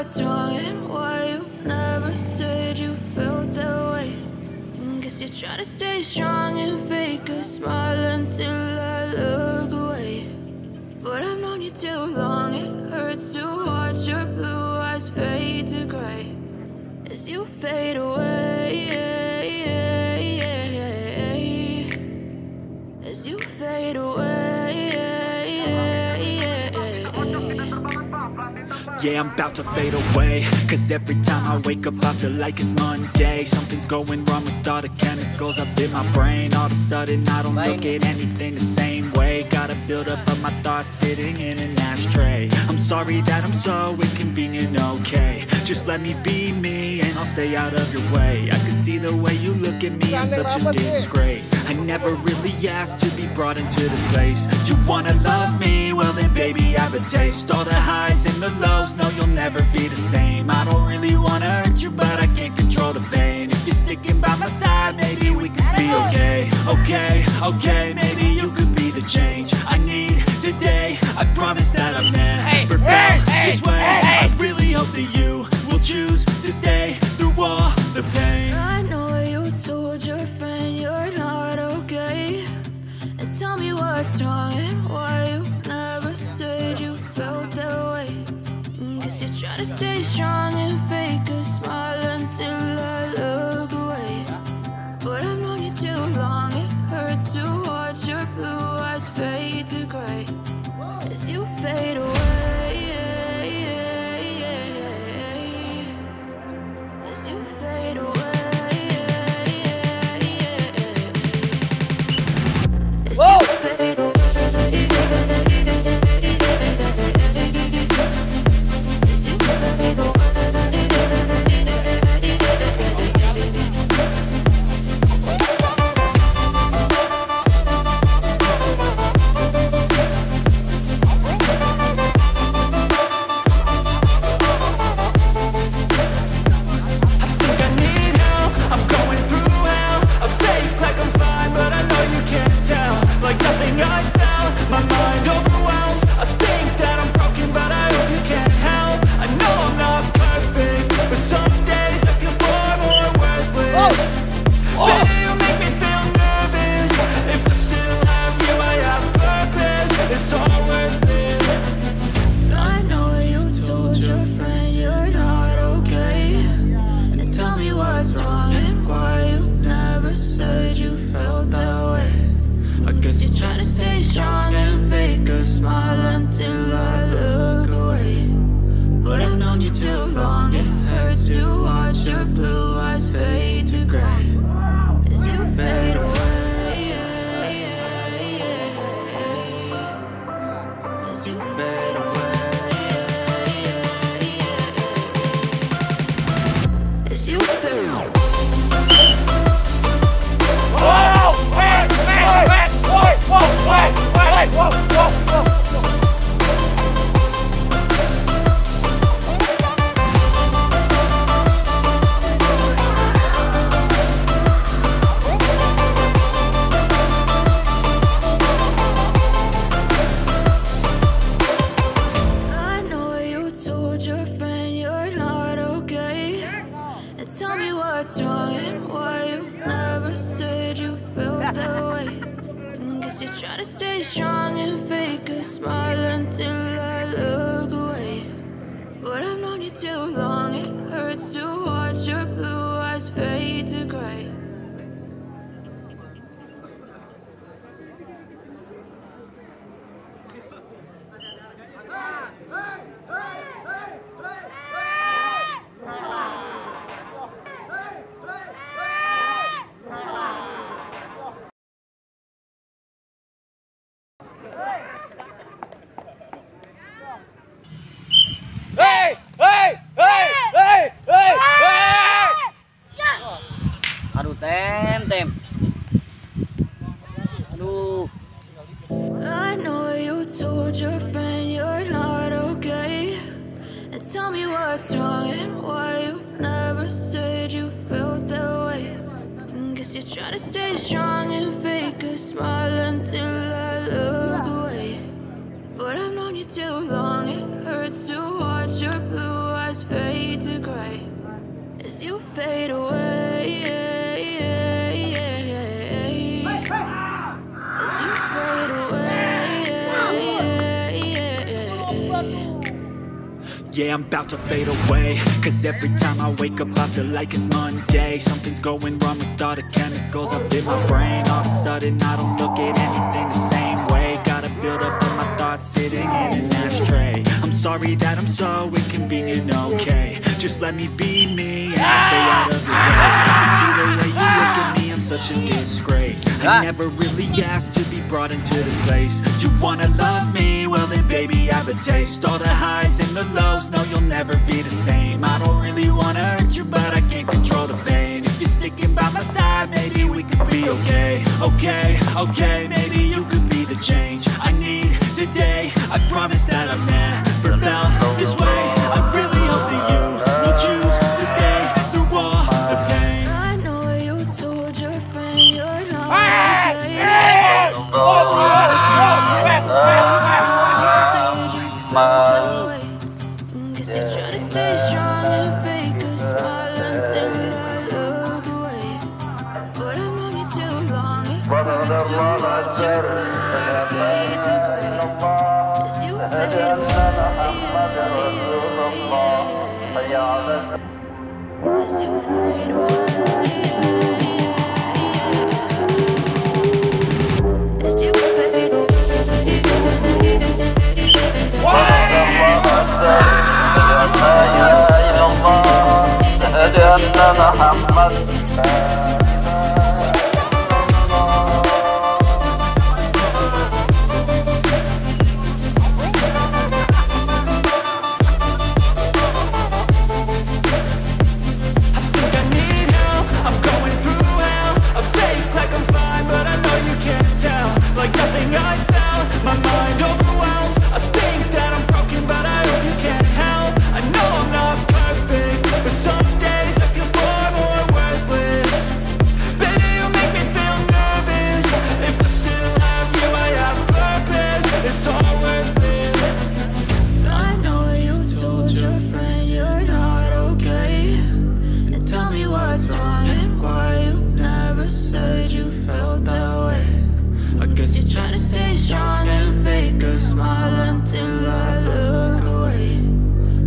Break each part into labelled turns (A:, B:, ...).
A: what's wrong and why you never said you felt that way. Guess you're trying to stay strong and fake a smile until I look away. But I've known you too long, it hurts to watch your blue eyes fade to gray as you fade away, as you fade away.
B: Yeah, I'm about to fade away, cause every time I wake up I feel like it's Monday. Something's going wrong with all the chemicals up in my brain. All of a sudden I don't look at anything the same way. Gotta build up of my thoughts sitting in an ashtray. I'm sorry that I'm so inconvenient, okay. Just let me be me and I'll stay out of your way. I can see the way you look at me, I'm such a disgrace. I never really asked to be brought into this place. You wanna love me? Well then baby I have a taste. All the highs and the lows, no you'll never be the same. I don't really wanna hurt you but I can't control the pain. If you're sticking by my side maybe we could be okay. Okay, maybe you could be the change I need today. I promise that I've never felt this way. I really hope that you will choose to stay through all the pain.
A: I know you told your friend you're not okay, and tell me what's wrong and why you never said you felt that way. Guess you're trying to stay strong and fake a smile until I look away. But I've known you too long, it hurts to watch your blue eyes fade to gray as you fade away. As you fade away. As you fade away.
C: Aduh, tem. Aduh.
A: I know you told your friend you're not okay, and tell me what's wrong and why you never said you felt that way. Guess you're trying to stay strong and fake a smile until I look away. But I've known you too long, it hurts to watch your blue eyes fade. fade away, as you fade away.
B: Yeah, I'm about to fade away, cause every time I wake up I feel like it's Monday. Something's going wrong with all the chemicals up in my brain. All of a sudden I don't look at anything the same way. Gotta build up all my thoughts sitting in an ashtray. I'm sorry that I'm so inconvenient, okay. Just let me be me and I'll stay out of your way. I see the way you look at me, I'm such a disgrace. I never really asked to be brought into this place. You wanna love me? Well then baby I have a taste. All the highs and the lows, no you'll never be the same. I don't really wanna hurt you but I can't control the pain. If you're sticking by my side, maybe we could be okay. Okay, maybe you could be the change I need today. I promise that I've never felt this way. I really hope that you will choose to stay through all the pain.
A: I know you told your friend you're not okay. Tell me what's wrong and why you never said you felt that way. Guess you're trying to stay strong and fake a smile until I look away. But I've known you too long, it hurts to watch your blue eyes fade to gray as you fade away. As you fade away. As you fade away.
B: Like nothing I found, my mind overwhelms. I think that I'm broken, but I hope you can't help. I know I'm not perfect, but some days I feel far more worthless. Baby, you make me feel nervous. If I still have you, I have purpose. It's all worth it.
A: I know you told your friend you're not okay. And tell me what's wrong and why you never said you felt that way. I guess you're trying to stay strong and fake a smile until I look away.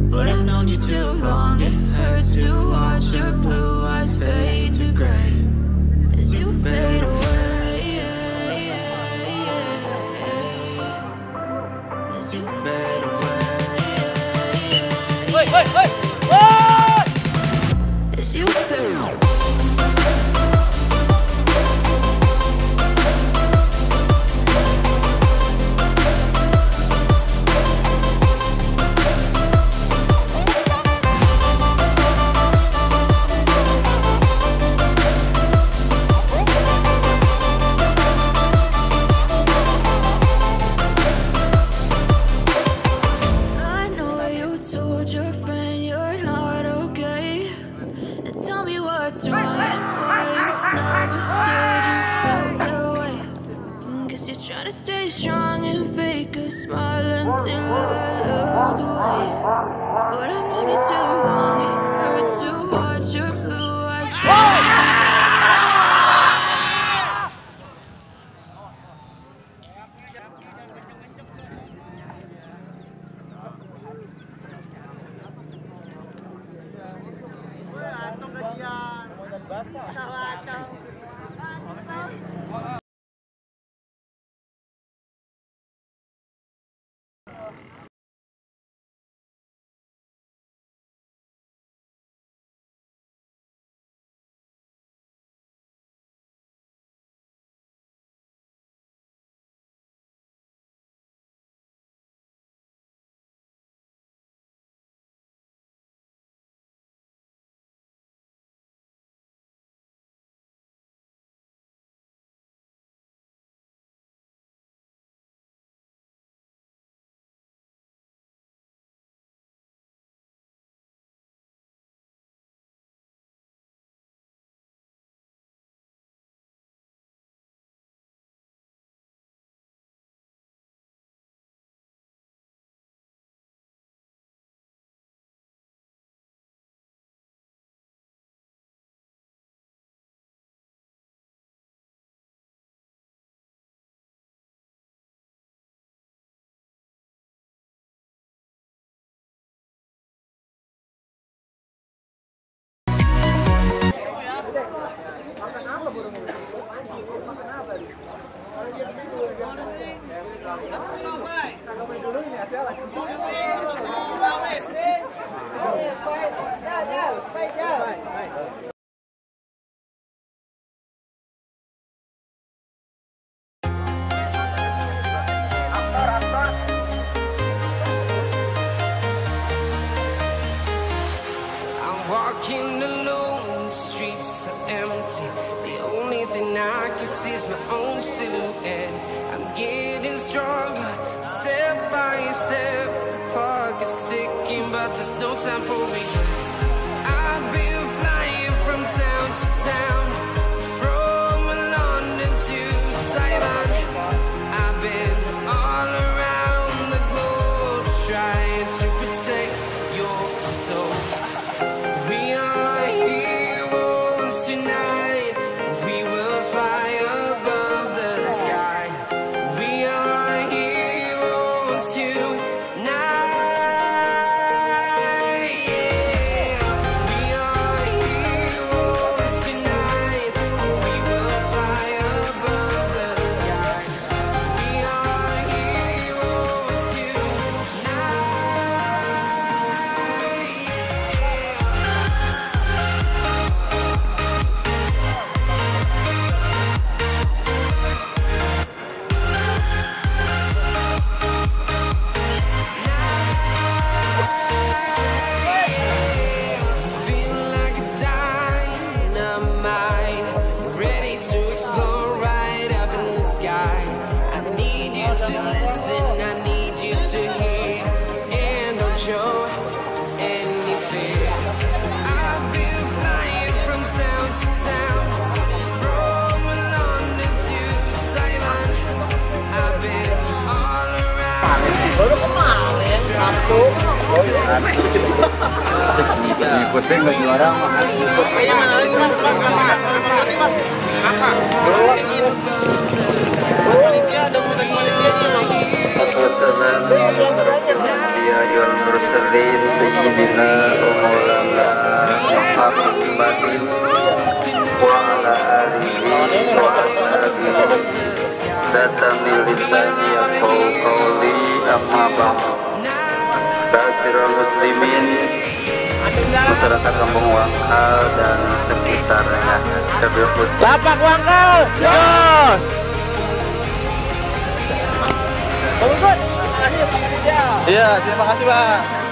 A: But I've known you too long, it hurts to watch your blue eyes fade to gray as you fade away. As you fade away. As you fade away. Trying to stay strong and fake a smile until I look away. But I've known you too long, it hurts to watch your blue eyes fade to
C: Walking alone, the streets are empty. The only thing I can see is my own silhouette. I'm getting stronger, step by step. The clock is ticking, but there's no time for regrets. I've been flying from town to town, from London to Taiwan. I've been all around the globe, trying to protect your soul. We are heroes tonight. We will fly above the sky. We are heroes tonight. Yeah. We are heroes tonight. We will fly above the sky. We are heroes tonight. Feel like a dynamite, ready to explore right up in the sky. I need you to listen, I need you to hear, and don't show any fear. I've been flying from town to town, from London to Taiwan. I've been all around.
D: Baru kemarin satu.
E: Ikutin bagi orang datang lilisani aku kauli amma Basirul muslimin masyarakat kampung Wangkal dan sekitarnya.
D: Lapak Wangkal. Jos. Bagus.
E: Iya, terima kasih Pak.